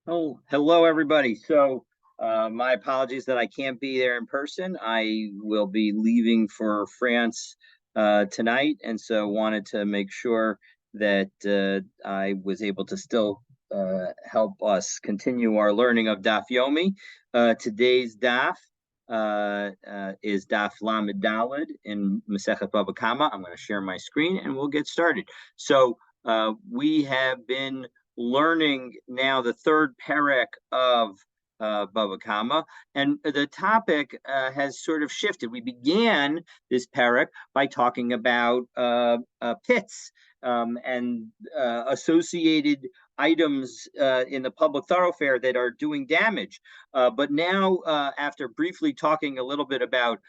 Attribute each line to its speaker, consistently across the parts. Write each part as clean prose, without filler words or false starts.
Speaker 1: Oh, hello, everybody. My apologies that I can't be there in person. I will be leaving for France tonight, and so wanted to make sure that I was able to still help us continue our learning of Daf Yomi. Today's Daf is Daf Lamed Daled in Masechet Bava Kamma. I'm going to share my screen, and we'll get started. We have been learning now the third parak of Bava Kamma, and the topic has sort of shifted. We began this parak by talking about pits and associated items in the public thoroughfare that are doing damage. But now, after briefly talking a little bit about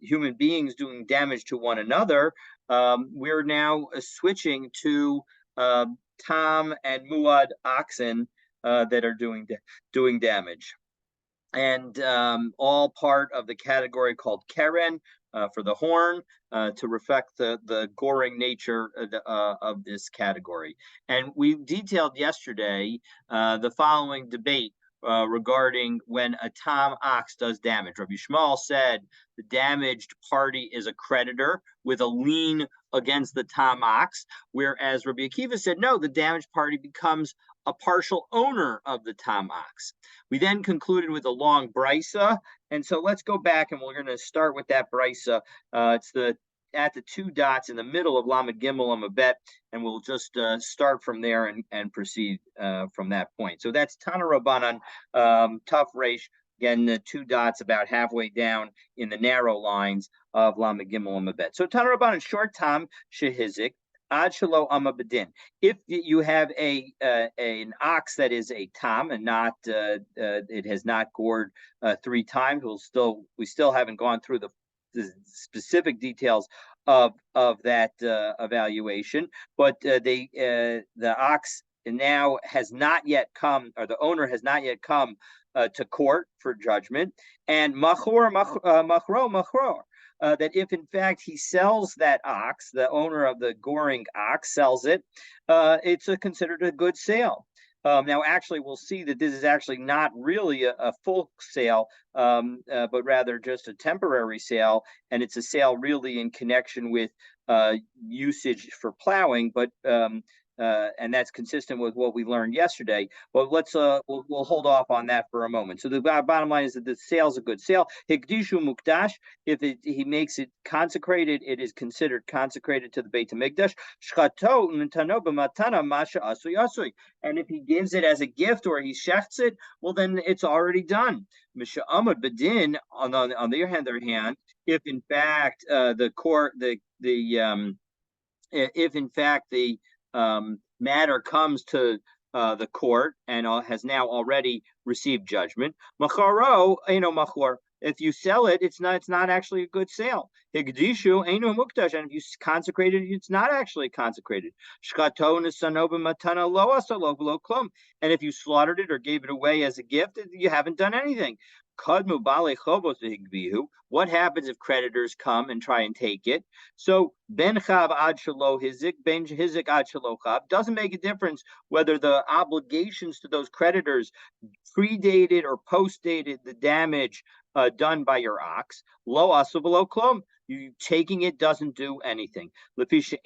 Speaker 1: human beings doing damage to one another, we're now switching to Tom and Muad oxen that are doing damage, and all part of the category called Keren for the horn to reflect the goring nature of this category. And we detailed yesterday the following debate regarding when a Tom ox does damage. Rabbi Shmuel said the damaged party is a creditor with a lien against the Tom ox, whereas Rabbi Akiva said no, the damaged party becomes a partial owner of the Tom ox. We then concluded with a long brisa, and so let's go back and we're going to start with that brisa. It's at the two dots in the middle of Lamed Gimel Amabet, and we'll just start from there and proceed from that point. So that's Tana Rabbanan, Tough Reish. Again, the two dots about halfway down in the narrow lines of Lamed Gimel Amabet. So Tana Rabbanan, short Tam Shehizik. Ad shelo amabedin. If you have an ox that is a tam and not it has not gored 3 times, we still haven't gone through the specific details of that evaluation, but the ox now has not yet come, or the owner has not yet come to court for judgment, and machor machro. That if in fact he sells that ox, the owner of the goring ox sells it, it's considered a good sale. Now, actually, we'll see that this is actually not really a full sale, but rather just a temporary sale, and it's a sale really in connection with usage for plowing, but and that's consistent with what we learned yesterday. But we'll hold off on that for a moment. So the bottom line is that the sale is a good sale. Hikdishu mukdash, if he makes it consecrated, it is considered consecrated to the Beit HaMikdash. Shchato nitano b'matana masha asui asui, and if he gives it as a gift or he shechts it, well then it's already done. Misha Amad Bedin, on the other hand, if in fact if in fact the matter comes to the court and has now already received judgment, macharo eno machor. If you sell it, it's not actually a good sale. Higdishu eno mukdash, and if you consecrate it, it's not actually consecrated. Shkato nesanoba matana lo asalo v'lo klum, and if you slaughtered it or gave it away as a gift, you haven't done anything. Kadmu bale chovos higbihu. What happens if creditors come and try and take it? So ben chav ad shelo hizik, ben hizik ad shelo chav, doesn't make a difference whether the obligations to those creditors predated or postdated the damage done by your ox. Lo asu v'lo klum. You taking it doesn't do anything. Because the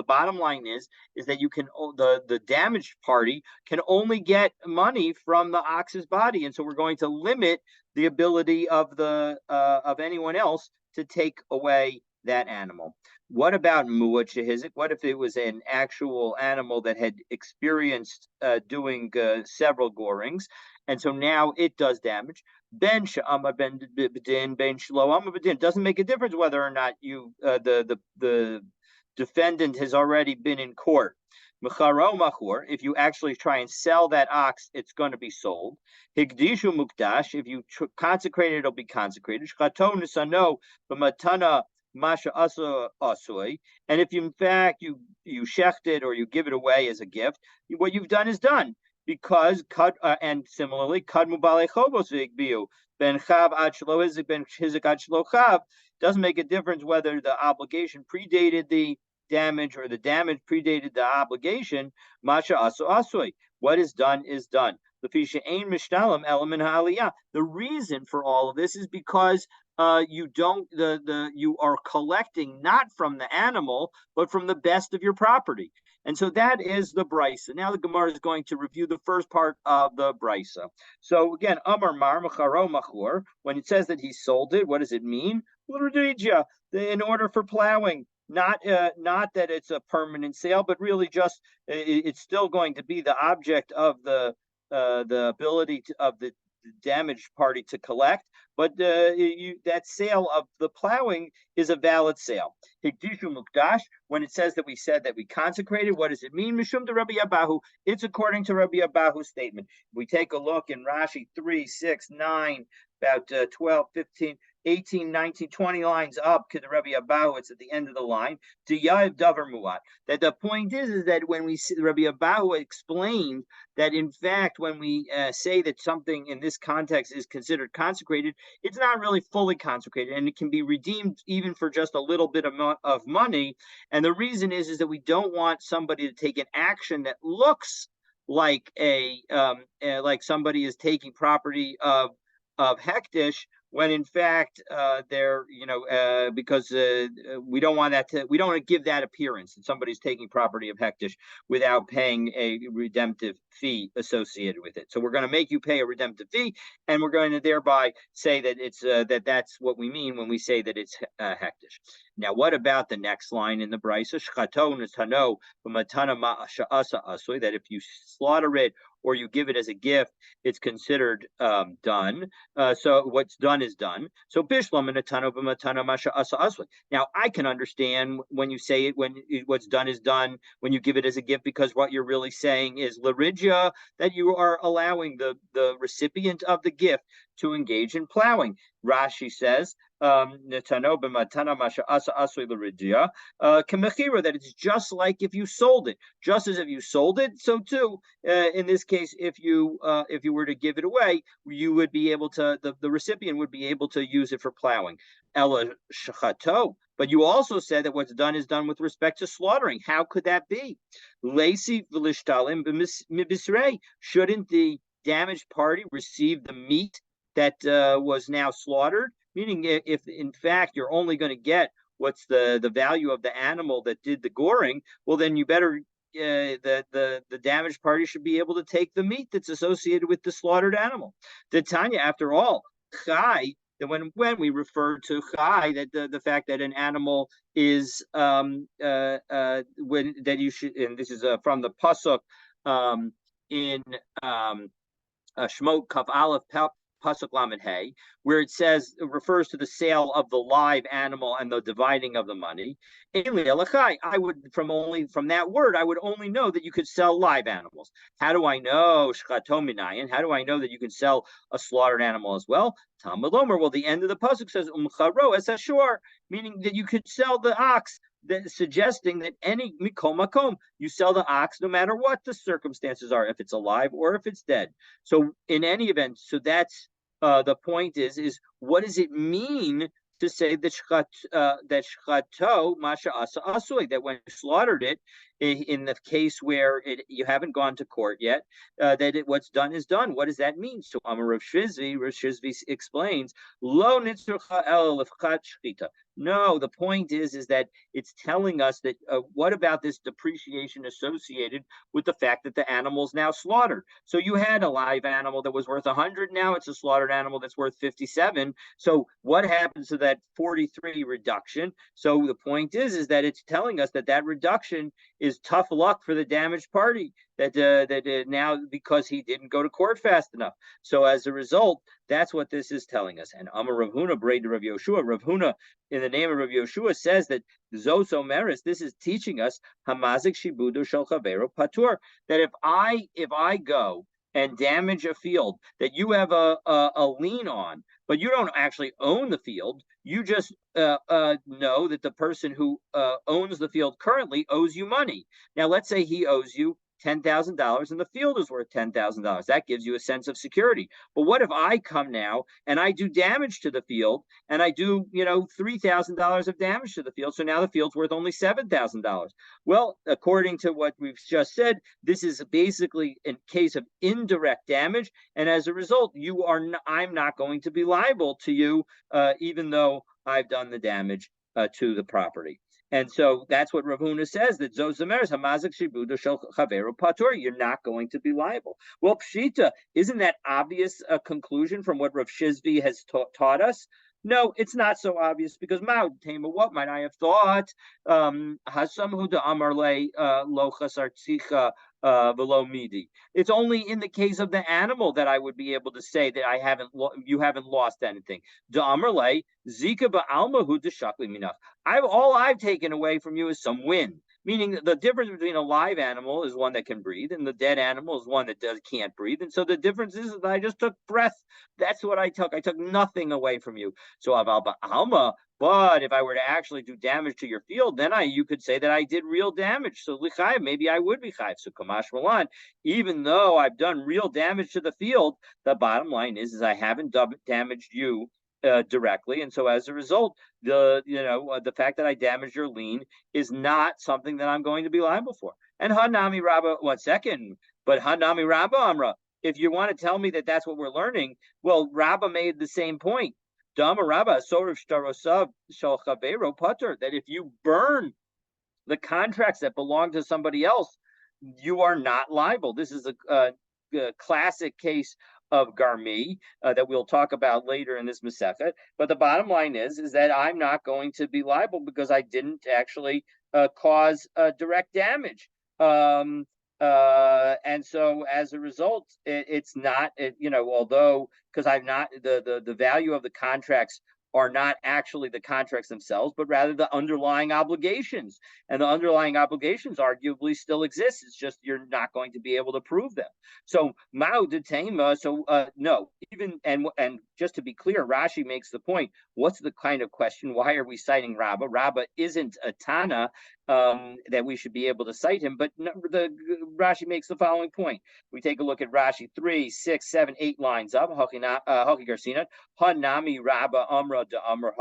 Speaker 1: bottom line is that you can the damaged party can only get money from the ox's body, and so we're going to limit the ability of anyone else to take away that animal. What about muad shehizik? What if it was an actual animal that had experienced doing several gorings, and so now it does damage? Ben shama ben bedin ben shloama bedin. Doesn't make a difference whether or not the defendant has already been in court. Mecharo machor, if you actually try and sell that ox, it's going to be sold. Higdishu mukdash, if you consecrate it, it'll be consecrated. Shchato nisano b'matana masha asui, and if in fact you shecht it or you give it away as a gift, what you've done is done. Because and similarly, kadmu balei chobos v'igbiu ben chav ad shelo hizik ben hizik ad shelo chav, doesn't make a difference whether the obligation predated the damage or the damage predated the obligation, masha asu asui. What is done is done. The reason for all of this is because you don't you are collecting not from the animal but from the best of your property. And so that is the brisa. Now the Gemara is going to review the first part of the brisa. So again, Amar Mar Macharo Machur, when it says that he sold it, what does it mean? In order for plowing. Not that it's a permanent sale, but really just it's still going to be the object of the ability of the damaged party to collect, but that sale of the plowing is a valid sale. Higdishu mukdash, when it says that we said that we consecrated, what does it mean? Mishum de Rabbi Abahu, it's according to Rabbi Abahu's statement. We take a look in Rashi 3, 6, 9, about 12, 15, 18, 19, 20 lines up to the Rabbi Abahu, it's at the end of the line, to Yav Davar Muat. That the point is that when we see Rabbi Abahu explained that in fact, when we say that something in this context is considered consecrated, it's not really fully consecrated, and it can be redeemed even for just a little bit of money. And the reason is that we don't want somebody to take an action that looks like like somebody is taking property of hektish, when in fact they're because we don't want to give that appearance that somebody's taking property of hektish without paying a redemptive fee associated with it. So we're going to make you pay a redemptive fee, and we're going to thereby say that it's that's what we mean when we say that it's hektish. Now, what about the next line in the brisa? That if you slaughter it or you give it as a gift, it's considered done. So what's done is done. So bishlam and atano b'matana masha asa asli. Now I can understand when you say it, what's done is done, when you give it as a gift, because what you're really saying is larigia, that you are allowing the recipient of the gift to engage in plowing. Rashi says, that it's just like if you sold it. Just as if you sold it, so too, in this case, if you were to give it away, you would be able to, the recipient would be able to use it for plowing. Ela shachato. But you also said that what's done is done with respect to slaughtering. How could that be? Lacy v'lishtalim b'misrei. Shouldn't the damaged party receive the meat that was now slaughtered? Meaning, if in fact you're only going to get what's the value of the animal that did the goring, well, then you better the damaged party should be able to take the meat that's associated with the slaughtered animal. The Tanya, after all, chai, that when we refer to chai, that the fact that an animal is when that you should, and this is from the pasuk in Shmot Kav Aleph Pasuk Lamed Hey, where it says, it refers to the sale of the live animal and the dividing of the money. I would from that word, I would only know that you could sell live animals. How do I know shchatominayin? How do I know that you can sell a slaughtered animal as well? Talmud Lomer. Well, the end of the pasuk says umcharo es ashur, meaning that you could sell the ox. That suggesting that any mikom makom, you sell the ox no matter what the circumstances are, if it's alive or if it's dead. So in any event, so that's the point is what does it mean to say that shchato masha asa asui, that when you slaughtered it, in the case where you haven't gone to court yet, what's done is done. What does that mean? So Amar Rav Shizvi explains, lo nitzrucha el lefchat shchita. No, the point is that it's telling us that what about this depreciation associated with the fact that the animal's now slaughtered? So you had a live animal that was worth 100, now it's a slaughtered animal that's worth 57. So what happens to that 43 reduction? So the point is that it's telling us that reduction is tough luck for the damaged party, that now, because he didn't go to court fast enough. So as a result, that's what this is telling us. And Amar Rav Huna Brei Rav Yoshua, Rav Huna, in the name of Rav Yoshua, says that Zos Omeris, this is teaching us Hamazik Shibudo Shel Chavero Patur, that if I go and damage a field that you have a lien on, but you don't actually own the field, you just know that the person who owns the field currently owes you money. Now, let's say he owes you $10,000 and the field is worth $10,000. That gives you a sense of security. But what if I come now and I do damage to the field and I do, $3,000 of damage to the field? So now the field's worth only $7,000. Well, according to what we've just said, this is basically a case of indirect damage. And as a result, I'm not going to be liable to you, even though I've done the damage to the property. And so that's what Rav Huna says, that Zozamer Hamazik Shibuda Shel Chaveru Patur, you're not going to be liable. Well, Pshita, isn't that obvious a conclusion from what Rav Shizvi has taught us? No, it's not so obvious, because Ma'ud what might I have thought? Hasam Huda Amarle Lo Chasartzicha below midi. It's only in the case of the animal that I would be able to say that you haven't lost anything. Da Amarle Zika Ba'alma Huda Shakli Minach. All I've taken away from you is some wind. Meaning the difference between a live animal is one that can breathe, and the dead animal is one that can't breathe. And so the difference is that I just took breath. That's what I took. I took nothing away from you. So Alma, but if I were to actually do damage to your field, then you could say that I did real damage. So lichayv, maybe I would be chayv. So kamash malan, even though I've done real damage to the field, the bottom line is I haven't damaged you directly, and so as a result, the fact that I damaged your lien is not something that I'm going to be liable for. And Hanami Rabba, 1 second, but Hanami Rabba Amra, if you want to tell me that that's what we're learning, well, Rabba made the same point. Dama Rabba Soriv Shtarosav Shal Chavero Putter, that if you burn the contracts that belong to somebody else, you are not liable. This is a classic case of Garmi that we'll talk about later in this Masechet. But the bottom line is that I'm not going to be liable because I didn't actually cause direct damage. And so as a result, it's not, although, because I've not, the value of the contracts are not actually the contracts themselves, but rather the underlying obligations. And the underlying obligations arguably still exist. It's just you're not going to be able to prove them. So Mao detema. So no, even and just to be clear, Rashi makes the point. What's the kind of question? Why are we citing Rabba? Rabba isn't a Tana that we should be able to cite him. But Rashi makes the following point. We take a look at Rashi 3, 6, 7, 8 lines up. Haki Garsina, Hanami Rabba Amra da Amar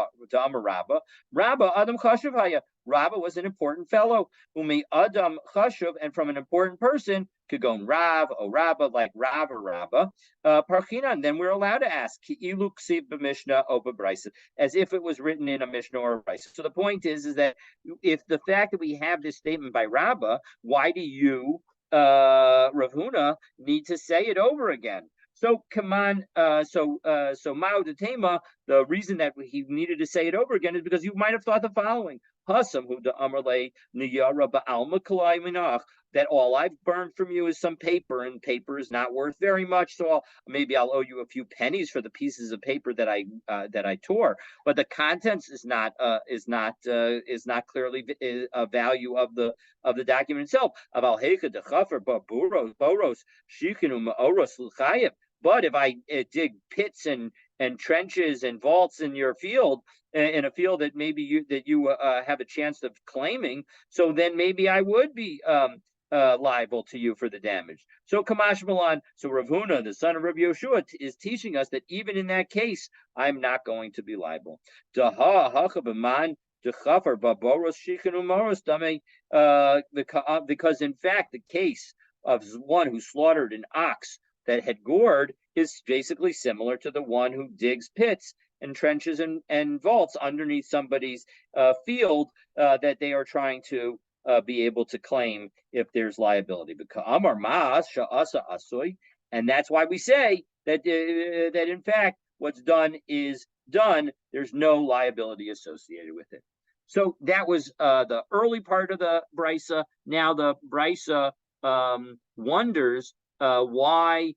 Speaker 1: Rabba. Rabba Adam Chashuv Haya. Rabba was an important fellow. Umi Adam Chashuv, and from an important person, could go Rav or Rabba, like Rav or Rabba. Parchinan, then we're allowed to ask, Ki ilu ksiv b'mishnah o b'brisa, as if it was written in a Mishnah or a Brisa. So the point is that if the fact that we have this statement by Rabba, why do you, Rav Huna, need to say it over again? So Kamman, so Mao Detema, the reason that he needed to say it over again is because you might have thought the following: Hasam hu Amarle Niyara Ba'alma Kalai Minach, that all I've burned from you is some paper, and paper is not worth very much. So maybe I'll owe you a few pennies for the pieces of paper that I tore. But the contents is not clearly a value of the document itself. Aval Hecha Dechafer Boros Shikinu Ma'oros L'Chayev. But if I dig pits and trenches and vaults in your field, in a field that maybe you have a chance of claiming, so then maybe I would be liable to you for the damage. So Kamash Malan, so Rav Huna, the son of Rabbi Yoshua, is teaching us that even in that case, I'm not going to be liable. Because in fact, the case of one who slaughtered an ox that had gored is basically similar to the one who digs pits and trenches and vaults underneath somebody's field that they are trying to be able to claim if there's liability. And that's why we say that that in fact what's done is done. There's no liability associated with it. So that was the early part of the brisa. Now the brisa wonders why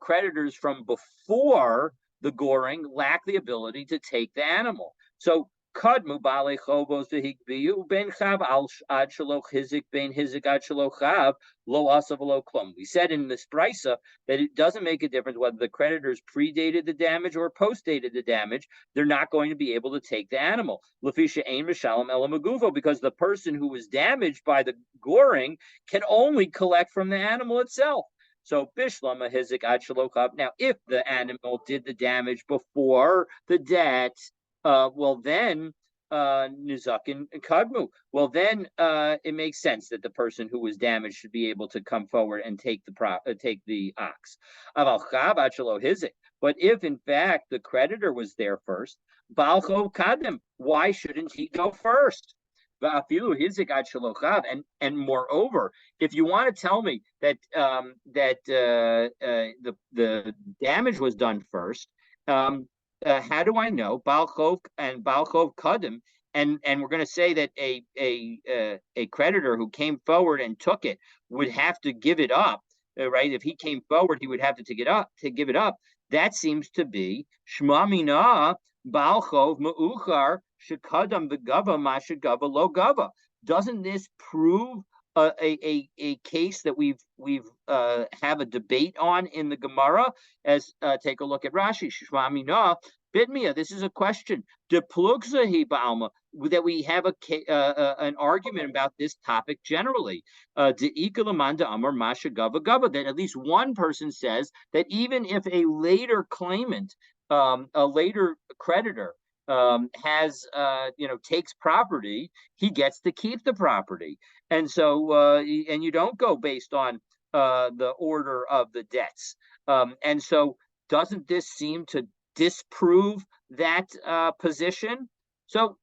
Speaker 1: creditors from before the goring lack the ability to take the animal. So Kadmu bale chobos dehigbiu ben chav al ad shaloch hizik ben hizik ad shaloch chav lo asav lo klum. We said in this brisa that it doesn't make a difference whether the creditors predated the damage or postdated the damage. They're not going to be able to take the animal. Lafisha ein mishalem elamagufo, because the person who was damaged by the goring can only collect from the animal itself. So bishlama hizik ad shaloch chav. Now, if the animal did the damage before the debt, well then Nizakin Kadmu. Well then it makes sense that the person who was damaged should be able to come forward and take the ox. But if in fact the creditor was there first, Balcho Kadem, why shouldn't he go first? And moreover, if you want to tell me that the damage was done first, how do I know Balchov and Balchov Kadim? And we're going to say that a creditor who came forward and took it would have to give it up, right? If he came forward, he would have to give it up. That seems to be Shma Mina Balchov Ma'uchar Shekadam V'Gava Mashagava Lo Gava. Doesn't this prove a case that we've have a debate on in the Gemara? As take a look at Rashi. Shma Mina Bidmia. This is a question. Deplugzahi Ba'alma, that we have an argument about this topic generally. That at least one person says that even if a later claimant, a later creditor, takes property, he gets to keep the property, and so and you don't go based on the order of the debts, and so doesn't this seem to disprove that position? So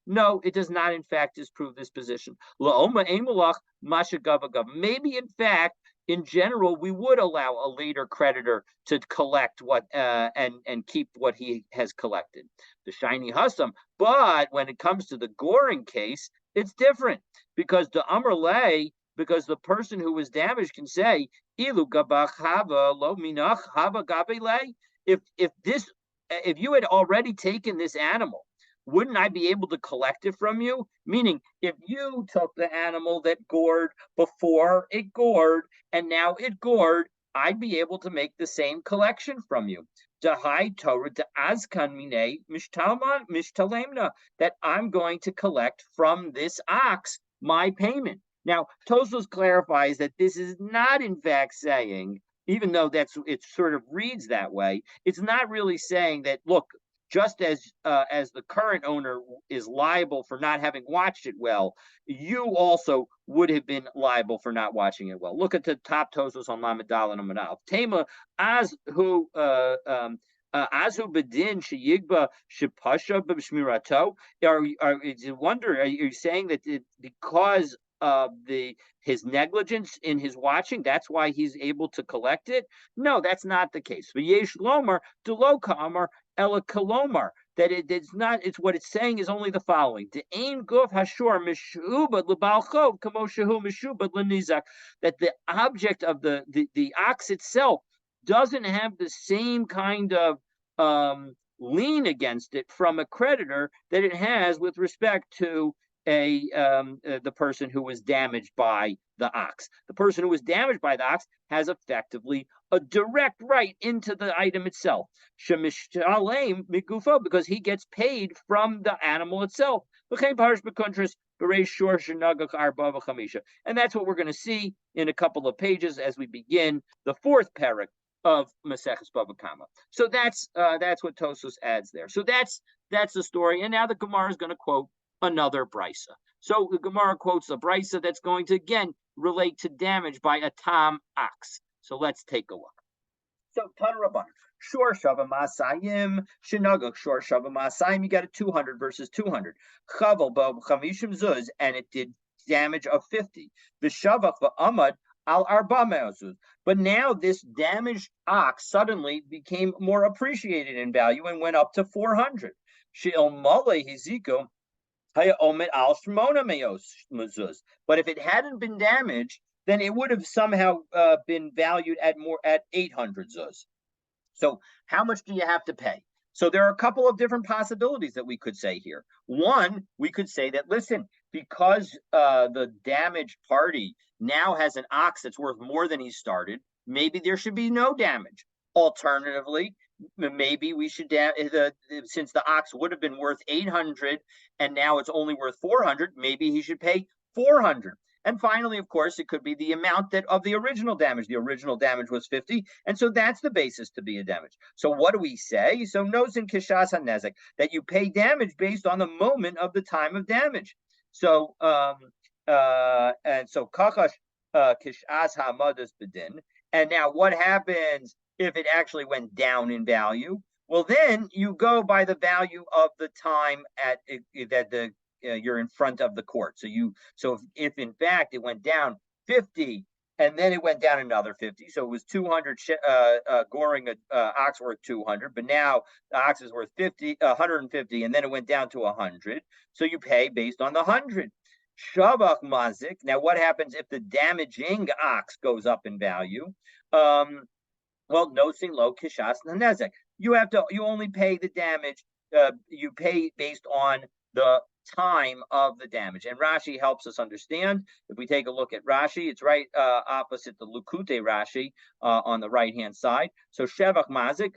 Speaker 1: no, it does not in fact disprove this position. Maybe in fact, in general, we would allow a later creditor to collect what and keep what he has collected, the shiny husam. But when it comes to the goring case, it's different, because the amrlay, because the person who was damaged can say, ilu gabach hava lo minach hava gabele. If you had already taken this animal, wouldn't I be able to collect it from you? Meaning, if you took the animal that gored before it gored and now it gored, I'd be able to make the same collection from you. Dahai Torah de Azkan Mine Mishtalemna, that I'm going to collect from this ox my payment. Now, Tosfos clarifies that this is not in fact saying, even though it sort of reads that way, it's not really saying that, look, just as the current owner is liable for not having watched it well, you also would have been liable for not watching it well. Look at the top Tosfos on Lamed Daled and Amud Aleph. Tema Azu bedin sheyigba shepasha b'shmirato. Are you saying that because of his negligence in his watching, that's why he's able to collect it? No, that's not the case. V'yesh lomar dulo ka'amar ela kalomar. That it's not. It's what it's saying is only the following: De'ein guf hashor mishubad lebalchov kamo shehu mishubad lenizak. That the object of the ox itself doesn't have the same kind of lien against it from a creditor that it has with respect to the person who was damaged by the ox. The person who was damaged by the ox has effectively a direct right into the item itself. Shemishalem migufo, because he gets paid from the animal itself. And that's what we're going to see in a couple of pages as we begin the fourth parak of Maseches Bava Kamma. So that's what Tosfos adds there. So that's the story. And now the Gemara is going to quote another brisa. So the Gemara quotes a brisa that's going to again relate to damage by a tam ox. So let's take a look. So Tanraban, Shor Shava Masayim, Shinagak Shor Shava Masayim, you got a 200 versus 200. Chavel Bo Chamishim Zuz, and it did damage of 50. The Shavach Amad al Arba Me'ozuz. But now this damaged ox suddenly became more appreciated in value and went up to 400. She'il Male Hiziko. But if it hadn't been damaged, then it would have somehow been valued at 800 zuz. So how much do you have to pay? So there are a couple of different possibilities that we could say here. One, we could say that, listen, because the damaged party now has an ox that's worth more than he started, maybe there should be no damage. Alternatively, maybe we should since the ox would have been worth 800 and now it's only worth 400, maybe he should pay 400. And finally, of course, it could be the amount that of the original damage. The original damage was 50, and so that's the basis to be a damage. So what do we say? So notes in kishas hanezek that you pay damage based on the moment of the time of damage. So and so kachas kishas hamadas bedin. And now what happens if it actually went down in value? Well, then you go by the value of the time at that the you're in front of the court. So if in fact it went down 50 and then it went down another 50, so it was 200 goring ox worth 200, but now the ox is worth 150, and then it went down to 100. So you pay based on the 100. Shavach mazik. Now, what happens if the damaging ox goes up in value? Well, nosing low kishas nanezek. You only pay the damage. You pay based on the time of the damage. And Rashi helps us understand. If we take a look at Rashi, it's right opposite the Lukute Rashi on the right hand side. So Shevach Mazik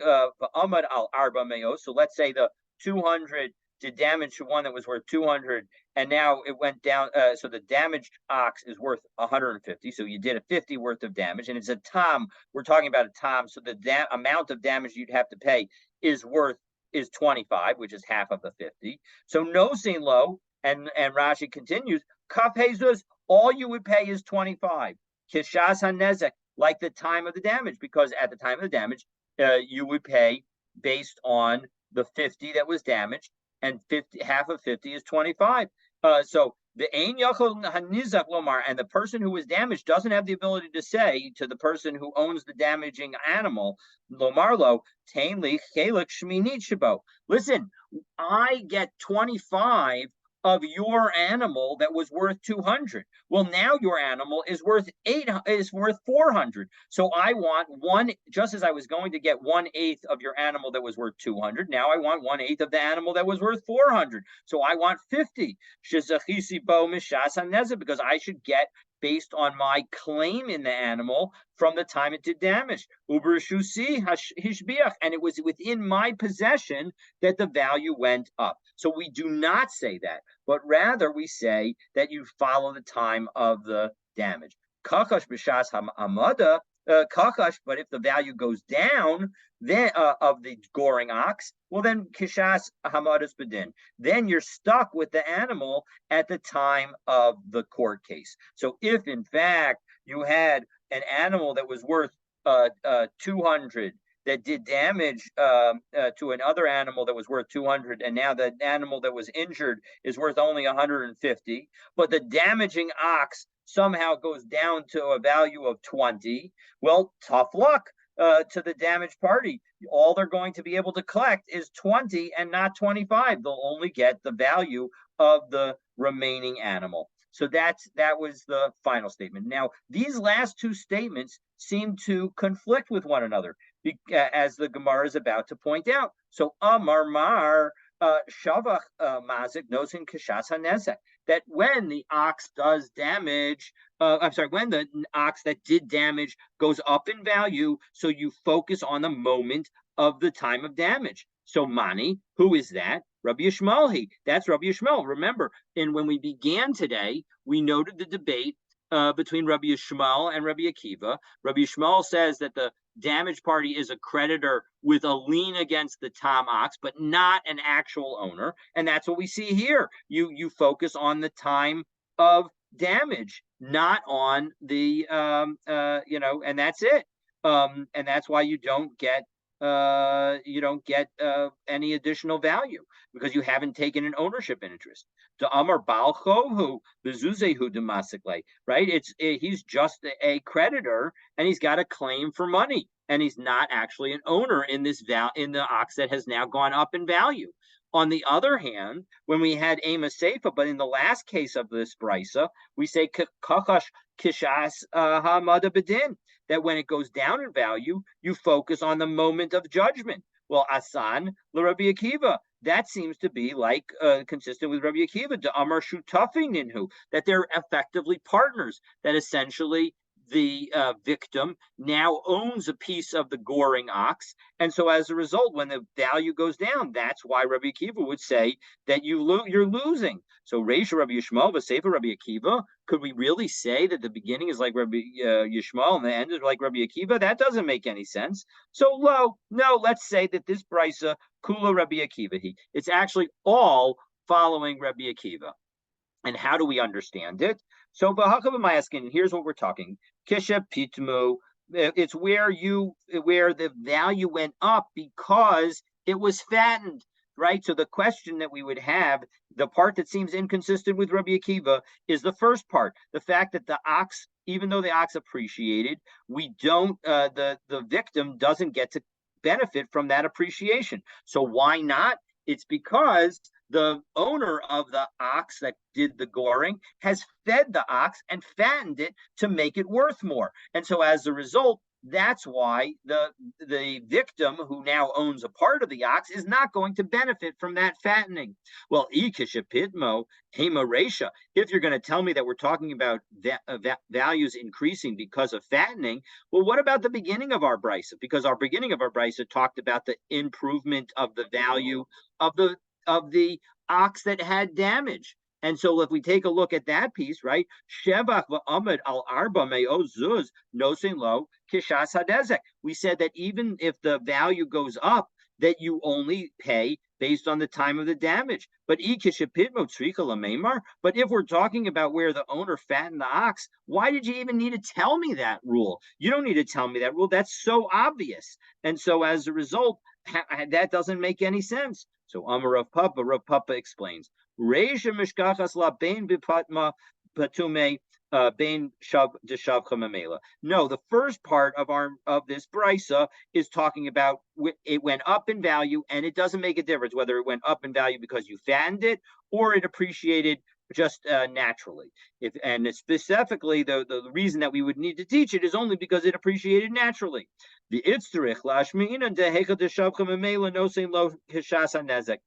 Speaker 1: Amad al Arba Meo. So let's say the 200 did damage to one that was worth 200, and now it went down. So the damaged ox is worth 150. So you did a 50 worth of damage, and it's a tam. We're talking about a tam. So the amount of damage you'd have to pay is 25, which is half of the 50. So no sin low, and Rashi continues, kaf Jesus, all you would pay is 25. Kishas hanezek, like the time of the damage, because at the time of the damage, you would pay based on the 50 that was damaged, and half of 50 is 25. So the ein yachol hanizak lomar, and the person who was damaged doesn't have the ability to say to the person who owns the damaging animal, lomarlo tainli chelik shminit shabo. Listen, I get 25 of your animal that was worth 200. Well, now your animal is worth 400. So I want one, just as I was going to get 1/8 of your animal that was worth 200. Now I want 1/8 of the animal that was worth 400. So I want 50. Because I should get based on my claim in the animal from the time it did damage. And it was within my possession that the value went up. So we do not say that, but rather we say that you follow the time of the damage. Kakash b'shas hamada, kakash, but if the value goes down, then of the goring ox, well then kishas hamadas bedin. Then you're stuck with the animal at the time of the court case. So if in fact you had an animal that was worth 200 that did damage to another animal that was worth 200, and now the animal that was injured is worth only 150, but the damaging ox somehow goes down to a value of 20, well, tough luck to the damaged party. All they're going to be able to collect is 20 and not 25. They'll only get the value of the remaining animal. So that was the final statement. Now, these last two statements seem to conflict with one another, as the Gemara is about to point out. So Amar Mar Shavach Mazik Nosin Kashas Hanezek, that when the ox does damage, when the ox that did damage goes up in value, so you focus on the moment of the time of damage. So Mani, who is that? Rabbi Yishmael. That's Rabbi Yishmael. Remember, and when we began today, we noted the debate between Rabbi Yishmael and Rabbi Akiva. Rabbi Yishmael says that the damaged party is a creditor with a lien against the tam ox, but not an actual owner. And that's what we see here. You focus on the time of damage, not on the and that's it. And that's why you don't get any additional value, because you haven't taken an ownership interest. To Amar Balchohu Bezuzehu Demasikle, right? He's just a creditor, and he's got a claim for money, and he's not actually an owner in in the ox that has now gone up in value. On the other hand, when we had Ema Seifa, but in the last case of this brisa, we say Kakash Kishas Hamada Bedin, that when it goes down in value, you focus on the moment of judgment. Well, Asan la Rabbi Akiva. That seems to be like consistent with Rabbi Akiva, the Amar Shutafi Ninhu, that they're effectively partners, that essentially the victim now owns a piece of the goring ox. And so as a result, when the value goes down, that's why Rabbi Akiva would say that you're losing. So Reisha Rabbi Yishmael, V'Sefer Rabbi Akiva, could we really say that the beginning is like Rabbi Yishmael and the end is like Rabbi Akiva? That doesn't make any sense. So no, let's say that this brisa Kula Rabbi Akiva. It's actually all following Rabbi Akiva. And how do we understand it? So asking, here's what we're talking. Kisha Pitmu. It's where the value went up because it was fattened, right? So the question that we would have, the part that seems inconsistent with Rabbi Akiva, is the first part, the fact that the ox, even though the ox appreciated, we don't the victim doesn't get to benefit from that appreciation. So why not? It's because the owner of the ox that did the goring has fed the ox and fattened it to make it worth more. And so as a result, that's why the victim who now owns a part of the ox is not going to benefit from that fattening. Well, ikishapitmo hemaresha. If you're going to tell me that we're talking about values increasing because of fattening, well, what about the beginning of our brisa? Because our beginning of our brisa talked about the improvement of the value of the ox that had damage. And so if we take a look at that piece, right? Shevach va'amid al arba me'oz zuz nosin lo kishas hadezek. We said that even if the value goes up, that you only pay based on the time of the damage. But if we're talking about where the owner fattened the ox, why did you even need to tell me that rule? You don't need to tell me that rule. That's so obvious. And so as a result, that doesn't make any sense. So Amar Rav Papa explains. Reisha mishkachas la bein bipatma patume bein shav deshavcha mamela. No, the first part of this brisa is talking about it went up in value, and it doesn't make a difference whether it went up in value because you fattened it or it appreciated just naturally. And specifically, the reason that we would need to teach it is only because it appreciated naturally. The itzterich lashmiina dehecha deshavcha mamela nosein lo hishas hanezek.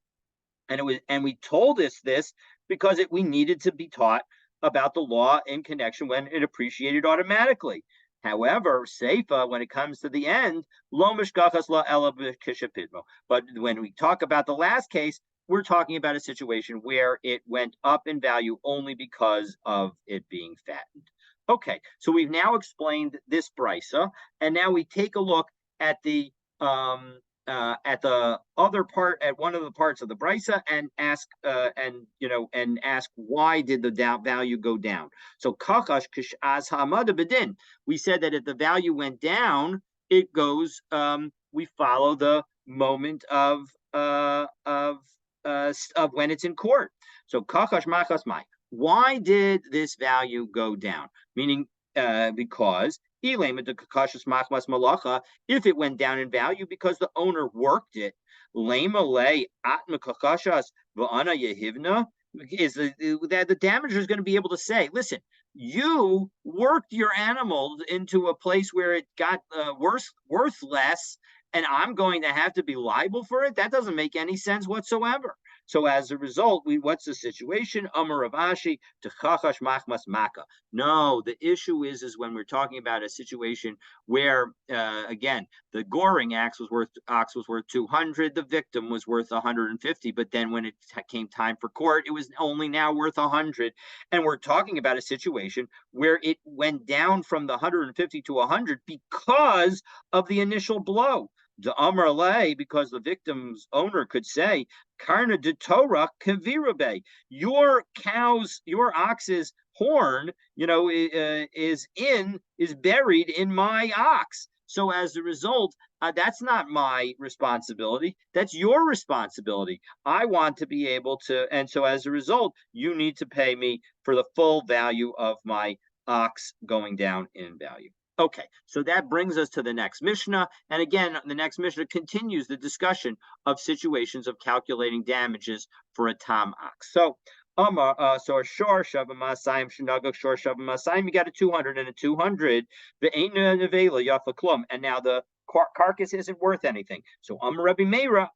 Speaker 1: And we told us this because we needed to be taught about the law in connection when it appreciated automatically. However, Seifa, when it comes to the end, lo mishkachas la ela b'kishapidmo. But when we talk about the last case, we're talking about a situation where it went up in value only because of it being fattened. Okay, so we've now explained this brisa, and now we take a look at the other part, at one of the parts of the brisa, and ask why did the value go down? So kakash kishaz hamada bedin. We said that if the value went down, it goes. We follow the moment of when it's in court. So kakash machas mai. Why did this value go down? Meaning, because if it went down in value because the owner worked it, is that the damager is going to be able to say, listen, you worked your animal into a place where it got worth less, and I'm going to have to be liable for it? That doesn't make any sense whatsoever. So as a result, what's the situation? Amar Rav Ashi techachash machmas maka. No, the issue is when we're talking about a situation where, again, the goring ox was worth 200, the victim was worth 150, but then when it came time for court, it was only now worth 100, and we're talking about a situation where it went down from the 150 to 100 because of the initial blow. The Amar Lay, because the victim's owner could say, Karna de Torah kavirabe, your ox's horn, is buried in my ox. So as a result, that's not my responsibility. That's your responsibility. I want to be able to, and so as a result, you need to pay me for the full value of my ox going down in value. Okay, so that brings us to the next Mishnah. And again, the next Mishnah continues the discussion of situations of calculating damages for a tam ox. So, so a shor shavim masayim shenagok shor shavim masayim, you got a 200 and a 200. The ain't nevela yafa klum. And now the carcass isn't worth anything. So Rabbi Meir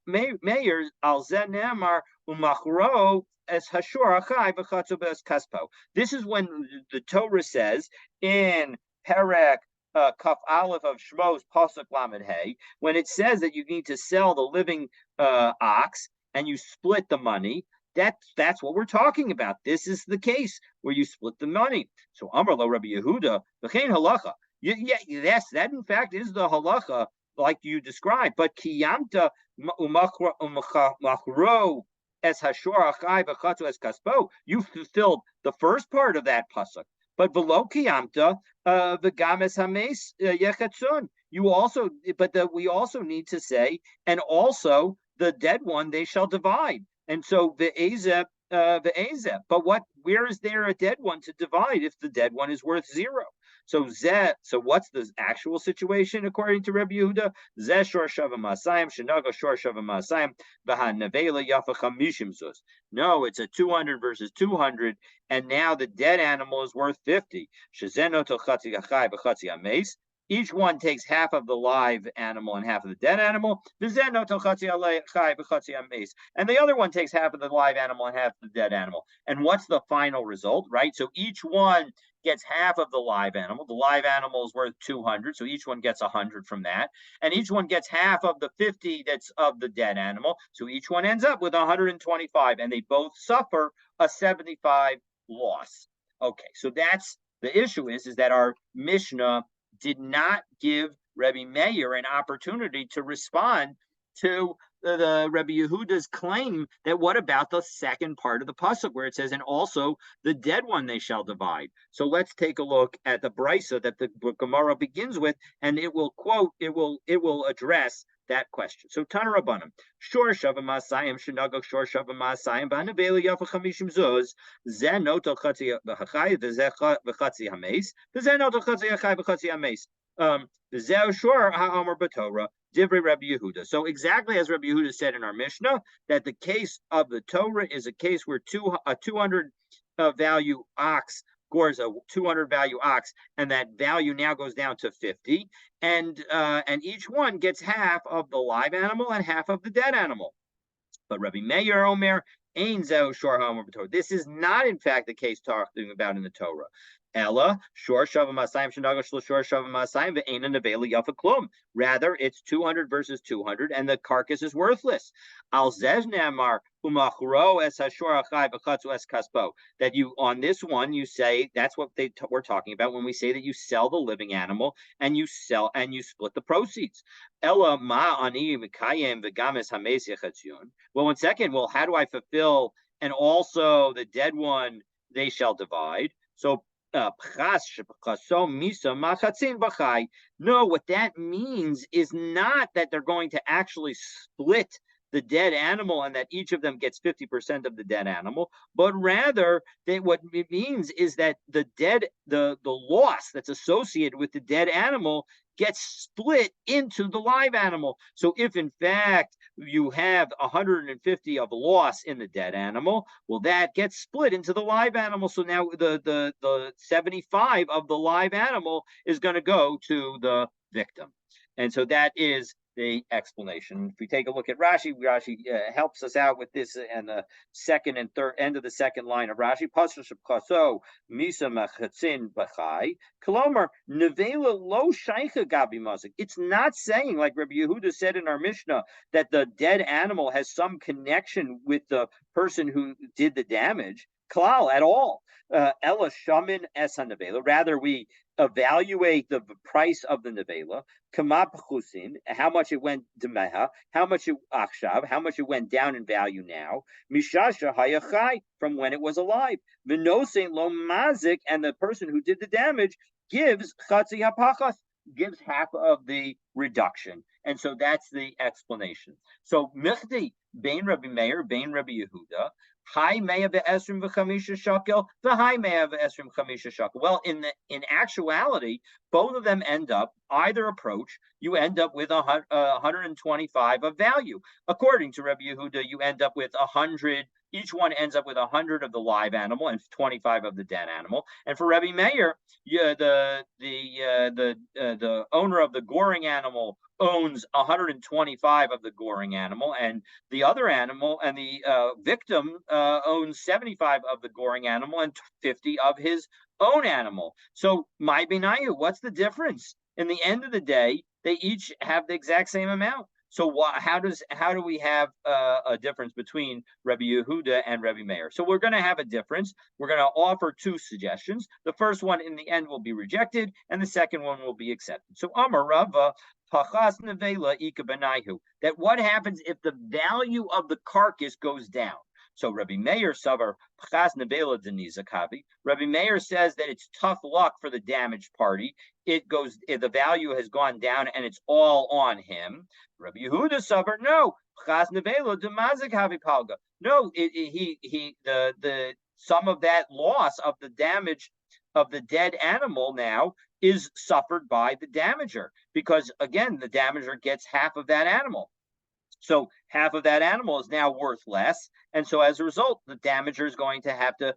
Speaker 1: al Zeh Ne'amar umachro as hashor achai v'chatzu b'es kaspo. This is when the Torah says in Perek Kaf Aleph of Shmos Pasuk Lamed Hey, when it says that you need to sell the living ox and you split the money. That's what we're talking about. This is the case where you split the money. So Amar lo Rabbi Yehuda v'chein halacha. Yes, that in fact is the halacha like you described. But kiyamta umachro as hashor achai v'chatzu as kaspo. You fulfilled the first part of that pasuk. But below kiyamta v'games hames yechatzun. You also, we also need to say, and also the dead one they shall divide. And so the but where is there a dead one to divide if the dead one is worth 0? So what's the actual situation according to Rabbi Yehuda? Zeh shor shava ma'asayim shenaga shor shava ma'asayim v'hanavela yafa chamishim zuz. No, it's a 200 versus 200, and now the dead animal is worth 50. Shezeno to chatzi achai v'chatzi ames. Each one takes half of the live animal and half of the dead animal. And the other one takes half of the live animal and half of the dead animal. And what's the final result, right? So each one gets half of the live animal. The live animal is worth 200, so each one gets 100 from that. And each one gets half of the 50 that's of the dead animal. So each one ends up with 125, and they both suffer a 75 loss. Okay, so that's the issue is that our Mishnah did not give Rabbi Meir an opportunity to respond to the Rabbi Yehuda's claim that what about the second part of the pasuk where it says, and also the dead one they shall divide. So let's take a look at the brisa that the Gemara begins with, and it will address that question. So Tana Rabbanim, Shor Shava Ma'asayim Shenagok Shor Shava Ma'asayim B'Hanaveli Yafa Chamishim Zuz Zeh Noto Chatzi V'Chachai V'Chatzi Hameis V'Zeh Noto Chatzi Achai V'Chatzi Hameis V'Zeh Shor HaOmer B'Torah Divrei Rabbi Yehuda. So exactly as Rabbi Yehuda said in our Mishnah, that the case of the Torah is a case where a 200 value ox gores a 200 value ox, and that value now goes down to 50, and each one gets half of the live animal and half of the dead animal. But Rabbi Meir Omer Ein Zeh Shor HaOmer B'Torah. This is not, in fact, the case talking about in the Torah. Ella Shor Shava Ma'asayim Shenaga Shor Shava Ma'asayim Ve'ena Nevela Yafa Klum. Rather, it's 200 versus 200, and the carcass is worthless. Al Zeh Ne'amar Umachro Es Hashor Achai V'Chatzu Es Kaspo. That you on this one you say that's what we're talking about when we say that you sell the living animal and you split the proceeds. Ella Ma Ani Mikayim V'Games Hames Yechatzun. Well, in second, how do I fulfill and also the dead one they shall divide? So no, what that means is not that they're going to actually split the dead animal and that each of them gets 50% of the dead animal, but rather what it means is that the loss that's associated with the dead animal gets split into the live animal. So if in fact you have 150 of loss in the dead animal, well, that gets split into the live animal. So now the 75 of the live animal is going to go to the victim. And so that is the explanation. If we take a look at Rashi helps us out with this and the second and third end of the second line of Rashi. Pasuk misa machatzin b'chai kolomer nevela lo shaycha gabi mazik. It's not saying like Rabbi Yehuda said in our Mishnah that the dead animal has some connection with the person who did the damage. Klal at all. Ella shamin es hanevela. Rather, we evaluate the price of the nevela, Kamma b'chusin, how much it went demeha, how much it achshav, how much it went down in value now, mishasha hayachai, from when it was alive, v'nosein lo mazik, and the person who did the damage gives chatzi hapachas, gives half of the reduction. And so that's the explanation. So michdi bein Rabbi Meir, bein Rabbi Yehuda, high meya ve'esrim v'chamisha shekel, the high meya ve'esrim chamisha shekel. Well, in actuality, both of them end up either approach. You end up with 125 of value. According to Rabbi Yehuda, you end up with 100. Each one ends up with 100 of the live animal and 25 of the dead animal. And for Rabbi Meir, the owner of the goring animal owns 125 of the goring animal, and the other animal and the victim owns 75 of the goring animal and 50 of his own animal. So, my benayu, what's the difference? In the end of the day, they each have the exact same amount. So how do we have a difference between Rabbi Yehuda and Rabbi Meir? So we're going to have a difference. We're going to offer two suggestions. The first one in the end will be rejected, and the second one will be accepted. So Amar Rava Pachas Nevela Ika Benaihu. That what happens if the value of the carcass goes down? So Rabbi Meir Savar Pachas Nevela Denizakavi. Rabbi Meir says that it's tough luck for the damaged party. The value has gone down and it's all on him. Rabbi Yehuda suffered no. No, the some of that loss of the damage of the dead animal now is suffered by the damager, because again the damager gets half of that animal. So half of that animal is now worth less, and so as a result, the damager is going to have to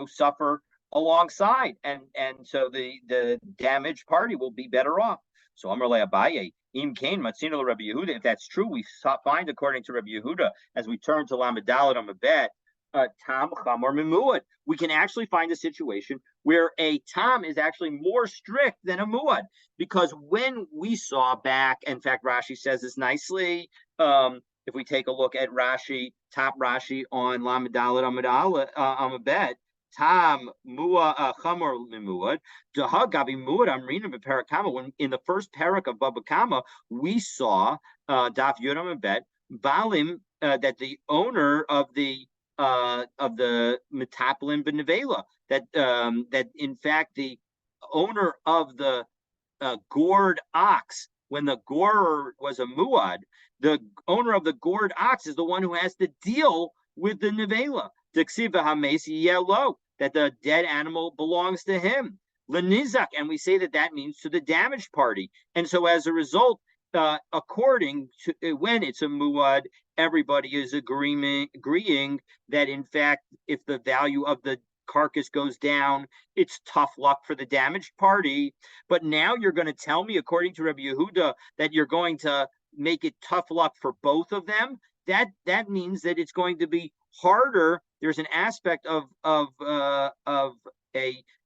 Speaker 1: suffer alongside, and so the damaged party will be better off. So Amrle Abaye, Im Kain Matzino Rabbi Yehuda. If that's true, we find according to Rabbi Yehuda, as we turn to Lamadalit on the bet, Tam Chamor Mimuad. We can actually find a situation where a Tam is actually more strict than a Muad, because when we saw back, in fact, Rashi says this nicely. If we take a look at Rashi, top Rashi on Lamadalit on the bet. Tam mua chamor mimuad dahagabi muad amrina b'perak Kamma. When in the first parak of Bava Kamma, we saw daf yudam and bet balim that the owner of the metaplin benevela, that in fact the owner of the gored ox, when the gorer was a muad, the owner of the gored ox is the one who has to deal with the nevela. That the dead animal belongs to him. Lenizak, and we say that means to the damaged party. And so as a result, according to when it's a muad, everybody is agreeing that in fact, if the value of the carcass goes down, it's tough luck for the damaged party. But now you're going to tell me, according to Rabbi Yehuda, that you're going to make it tough luck for both of them. That means that it's going to be harder. There's an aspect of a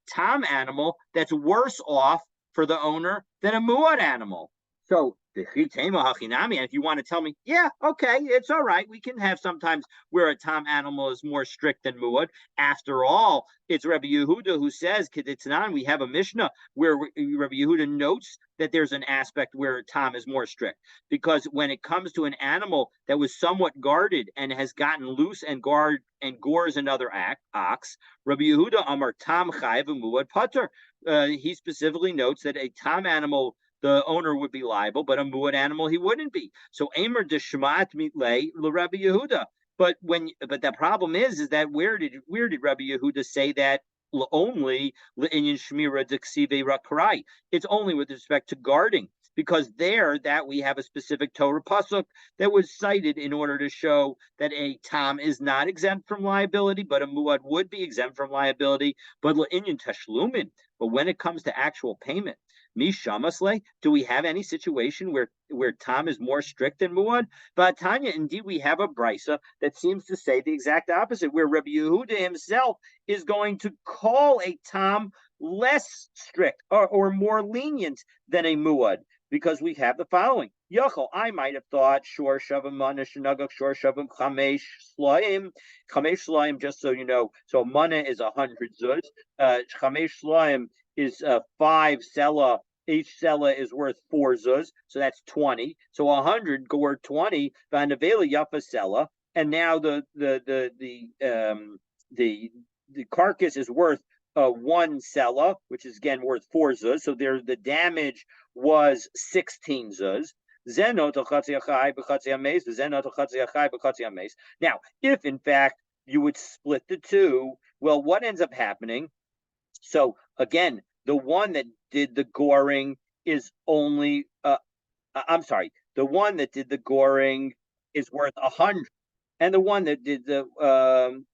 Speaker 1: tam animal that's worse off for the owner than a muad animal. So and if you want to tell me, yeah, okay, it's all right. We can have sometimes where a tam animal is more strict than muad. After all, it's Rabbi Yehuda who says, we have a Mishnah where Rabbi Yehuda notes that there's an aspect where tam is more strict. Because when it comes to an animal that was somewhat guarded and has gotten loose and gores another ox, Rabbi Yehuda Amar tam chayv muad pater. He specifically notes that a tam animal, the owner would be liable, but a muad animal he wouldn't be. So Amar deshmat mitlei Rabbi Yehuda. But the problem is that where did Rabbi Yehuda say that only l'inyan shmira d'ksive rakrai? It's only with respect to guarding, because there that we have a specific Torah pasuk that was cited in order to show that a tam is not exempt from liability, but a muad would be exempt from liability. But l'inyan tashlumin. But when it comes to actual payment, Mishamasle, do we have any situation where tam is more strict than muad? But Tanya, indeed, we have a brisa that seems to say the exact opposite, where Rabbi Yehuda himself is going to call a tam less strict or more lenient than a muad, because we have the following. Yachol, I might have thought shor shavim mana shenagach shor shavim chamesh slaim, just so you know. So mana is 100 zuz. Chamesh slaim is 5 sela. Each sela is worth 4 zuz, so that's 20. So 100 go worth 20. Vanavela yafa sela, and now the carcass is worth 1 sela, which is again worth 4 zuz. So there, the damage was 16 zuz. Now, if in fact you would split the two, well, what ends up happening? So again, the one that did the goring is only, the one that did the goring is worth 100, and the one that did and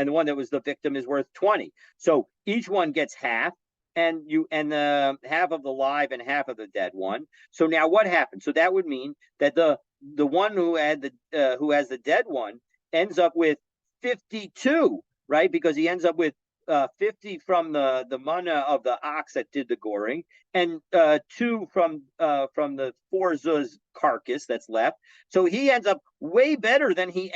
Speaker 1: the one that was the victim is worth 20. So each one gets half. and the half of the live and half of the dead one. So now what happens? So that would mean that the one who had the who has the dead one ends up with 52, right? Because he ends up with 50 from the mana of the ox that did the goring, and 2 from the 4 zuz carcass that's left. So he ends up way better than he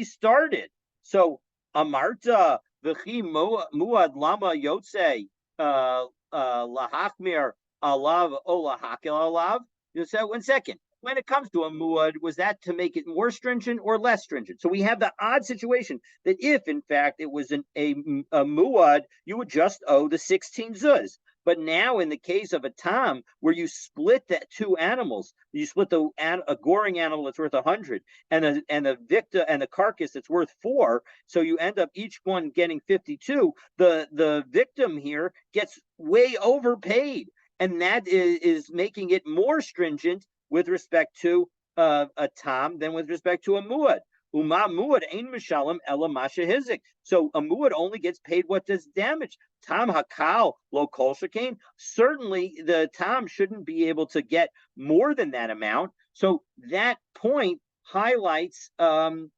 Speaker 1: started. So Amarta v'chi muad lama yotze lahachmir alav o lahakel alav. You said 1 second. When it comes to a muad, was that to make it more stringent or less stringent? So we have the odd situation that if, in fact, it was a muad, you would just owe the 16 zuz. But now, in the case of a tam, where you split that 2 animals, you split a goring animal that's worth 100, and the victa and the carcass that's worth 4, so you end up each one getting 52. The victim here gets way overpaid, and that is making it more stringent with respect to a tam than with respect to a muad. Uma muad ain mishalem ela masha hizik. So a muad only gets paid what does damage. Tam hakal lo kol shekain. Certainly, the tam shouldn't be able to get more than that amount. So that point highlights, So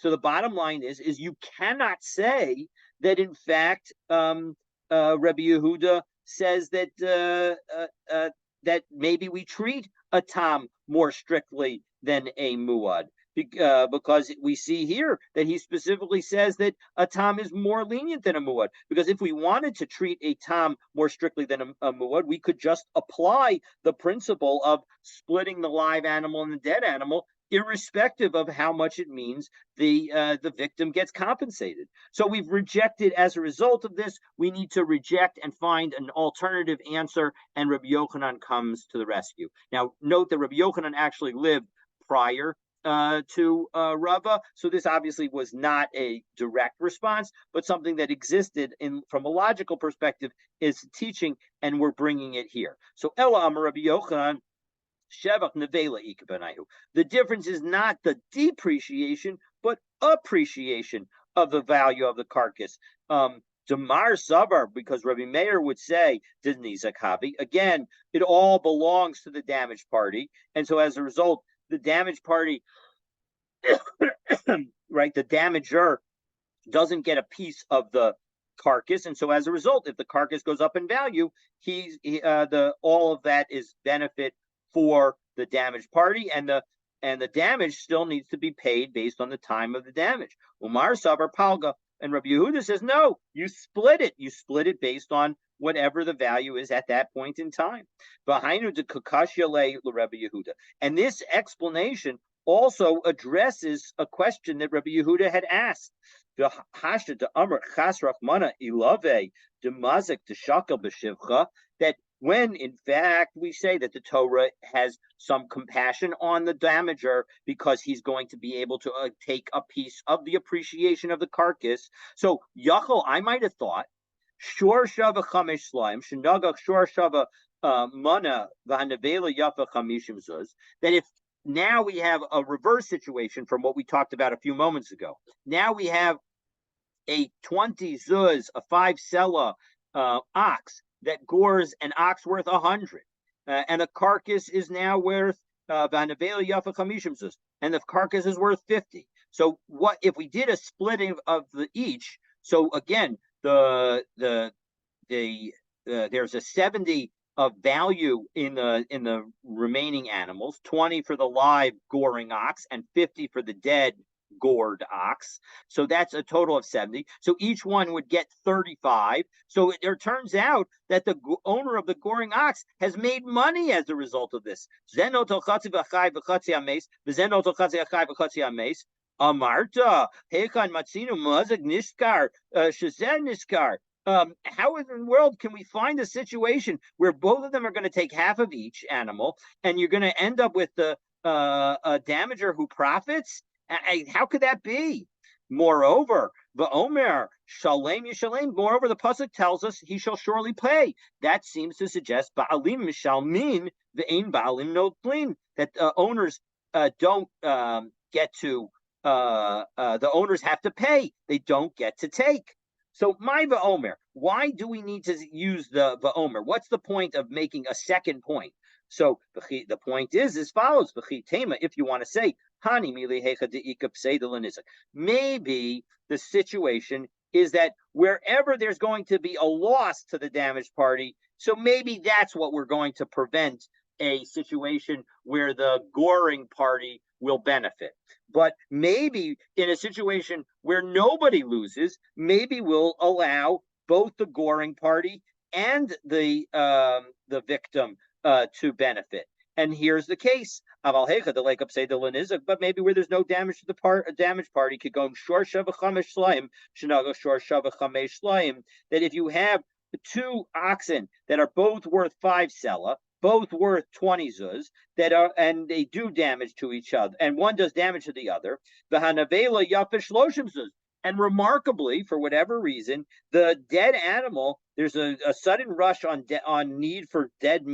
Speaker 1: the bottom line is you cannot say that in fact Rabbi Yehuda says that maybe we treat a tam more strictly than a muad, because we see here that he specifically says that a tam is more lenient than a muad. Because if we wanted to treat a tam more strictly than a muad, we could just apply the principle of splitting the live animal and the dead animal, irrespective of how much it means the victim gets compensated. So we've rejected, as a result of this, we need to reject and find an alternative answer, and Rabbi Yochanan comes to the rescue. Now, note that Rabbi Yochanan actually lived prior to Rava, so this obviously was not a direct response, but something that existed from a logical perspective is teaching, and we're bringing it here. So Ela Amar Rabbi Yochanan, the difference is not the depreciation, but appreciation of the value of the carcass. Damar Sabar, because Rabbi Meir would say, again, it all belongs to the damaged party. And so as a result, the damaged party, right, the damager doesn't get a piece of the carcass. And so as a result, if the carcass goes up in value, all of that is benefit for the damaged party, and the damage still needs to be paid based on the time of the damage. Umar Sabar Palga, and Rabbi Yehuda says, no, you split it. You split it based on whatever the value is at that point in time. Behind the Kakashya le Rabbi Yehuda. And this explanation also addresses a question that Rabbi Yehuda had asked. The Hasha de Amr Chasrach Mana Ilave de Mazik de Shakal B'Shivcha, that when in fact we say that the Torah has some compassion on the damager because he's going to be able to take a piece of the appreciation of the carcass. So Yachol, I might have thought, Shor Shava Chamesh Slaim, Shinagach Shor Shava Mana Vahanavela Yafa Chamishim Zuz, that if now we have a reverse situation from what we talked about a few moments ago. Now we have a 20 zuz, a 5 sela ox that gores an ox worth 100, and a carcass is now worth and the carcass is worth 50. So what if we did a splitting of the each? So again, there's a 70 of value in the remaining animals, 20 for the live goring ox and 50 for the dead gored ox. So that's a total of 70. So each one would get 35. So it turns out that the owner of the goring ox has made money as a result of this. Amarta, Hekan Matsinu Mazag Nishkar, Shazen Nishkar. How in the world can we find a situation where both of them are going to take half of each animal, and you're going to end up with the damager who profits? How could that be? Moreover, the Omer Shalem Yishalem. Moreover, the pasuk tells us he shall surely pay. That seems to suggest Baalim Mishalmin the Ein Baalim No Plin, that owners don't get to. The owners have to pay; they don't get to take. So my va'omer, why do we need to use the va'omer? What's the point of making a second point? So the point is as follows: if you want to say hani maybe the situation is that wherever there's going to be a loss to the damaged party, so maybe that's what we're going to prevent, a situation where the goring party will benefit. But maybe in a situation where nobody loses, maybe we'll allow both the goring party and the victim to benefit. And here's the case. But maybe where there's no damage to the damaged party could go that if you have two oxen that are both worth 5 sela, both worth 20 zuz, that are, and they do damage to each other, and one does damage to the other, the hanavela yafish loshim zuz. And remarkably, for whatever reason, the dead animal, there's a sudden rush on need for dead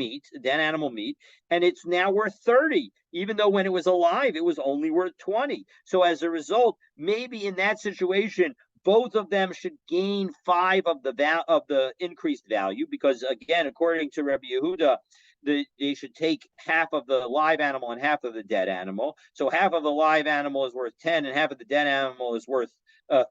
Speaker 1: animal meat, and it's now worth 30, even though when it was alive, it was only worth 20. So as a result, maybe in that situation, both of them should gain 5 of the increased value, because again, according to Rabbi Yehuda, they should take half of the live animal and half of the dead animal. So half of the live animal is worth 10 and half of the dead animal is worth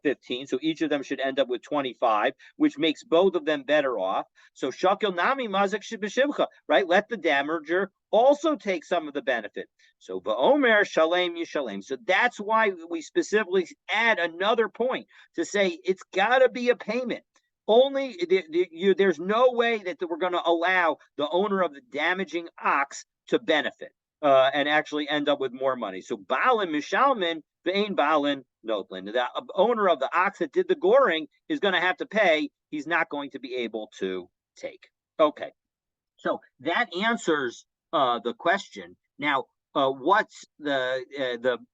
Speaker 1: 15. So each of them should end up with 25, which makes both of them better off. So shakil nami mazik shibashivcha, right? Let the damager also take some of the benefit. So va'omer shalem yishalem. So that's why we specifically add another point to say it's got to be a payment. Only there's no way that we're going to allow the owner of the damaging ox to benefit and actually end up with more money. So balin mishalmin ve'ein balin notlin. The owner of the ox that did the goring is going to have to pay. He's not going to be able to take. Okay, so that answers the question. Now, what's the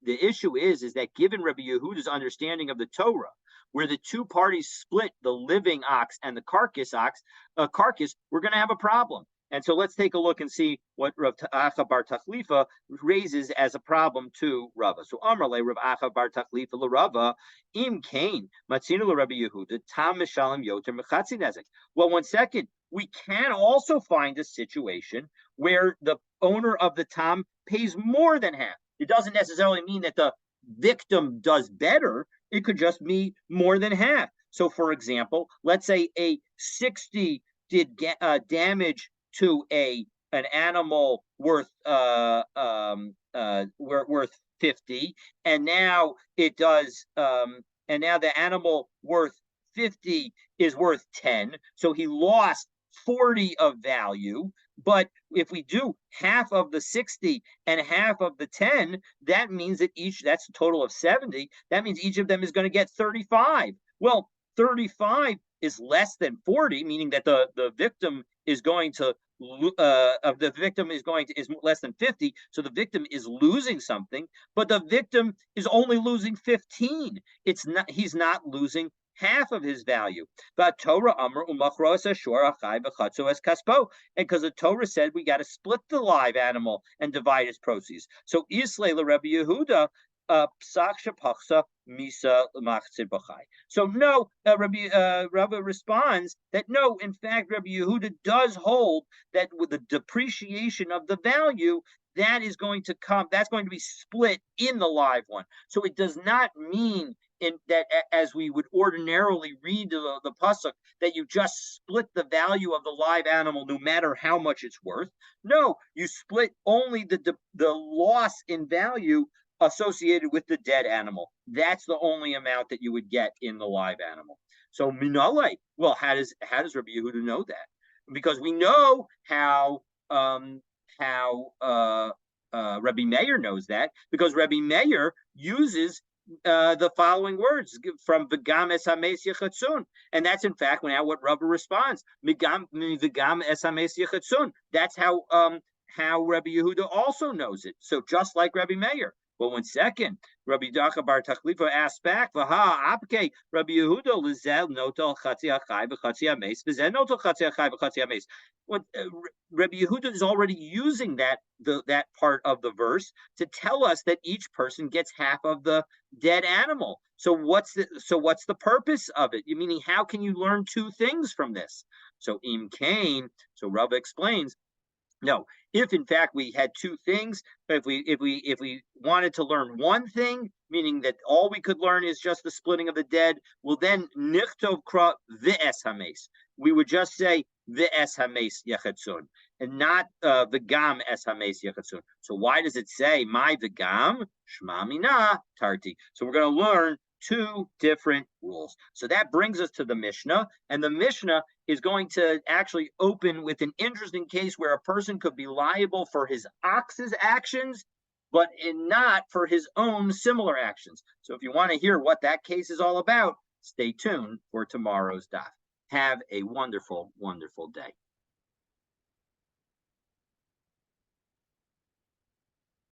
Speaker 1: issue is that given Rabbi Yehuda's understanding of the Torah, where the two parties split the living ox and the carcass, we're going to have a problem. And so let's take a look and see what Rav Acha bar Tachlifa raises as a problem to Rava. So Amrle Rav Acha bar Tachlifa l'Rava im kain matzinu l'Rabbi Yehuda tam mishalem yoter mechatzi nezek. Well, 1 second. We can also find a situation where the owner of the tam pays more than half. It doesn't necessarily mean that the victim does better. It could just be more than half. So, for example, let's say a 60 did damage to an animal worth 50, and now it does, and now the animal worth 50 is worth 10. So he lost 40 of value. But if we do half of the 60 and half of the 10, that means that that's a total of 70. That means each of them is going to get 35. Well, 35 is less than 40, meaning that the victim is going to is less than 50, so the victim is losing something, but the victim is only losing 15. He's not losing half of his value. But Torah Amr Umachros Ashur Achai V'Chatzu Es Kaspo. And because the Torah said we got to split the live animal and divide its proceeds. So Islay Rabbi Yehuda Psak Shapachsa Misa Machzir B'Chai. So no, Rabbi responds that no, in fact, Rabbi Yehuda does hold that with the depreciation of the value, that's going to be split in the live one. So it does not mean in that, as we would ordinarily read the pasuk, that you just split the value of the live animal no matter how much it's worth. No, you split only the loss in value associated with the dead animal. That's the only amount that you would get in the live animal. So minalei, well, how does Rabbi Yehuda know that? Because we know how Rabbi Meir knows that, because Rabbi Meir uses the following words from V'gam es hames yechatzun, and that's in fact what Rabbi responds. V'gam es hames yechatzun. That's how Rabbi Yehuda also knows it. So just like Rabbi Meir. But 1 second, Rabbi Dacha Bar Tachlifa asked back, "Vaha apke Rabbi Yehuda lizel notel chatzi achai v'chatzi hames v'zen notel chatzi achai v'chatzi hames." What Rabbi Yehuda is already using that part of the verse to tell us that each person gets half of the dead animal. So what's the purpose of it? Meaning, how can you learn two things from this? So Im Kane, so Rava explains, no, if in fact we had two things, if we wanted to learn one thing, meaning that all we could learn is just the splitting of the dead, well then nichtov kra v'es hames. We would just say v'es hames yechatzun, and not v'gam es hames yechatzun. So why does it say my v'gam shma mina tarti? So we're going to learn two different rules. So that brings us to the Mishnah, and the Mishnah is going to actually open with an interesting case where a person could be liable for his ox's actions, but not for his own similar actions. So if you want to hear what that case is all about, stay tuned for tomorrow's daf. Have a wonderful, wonderful day.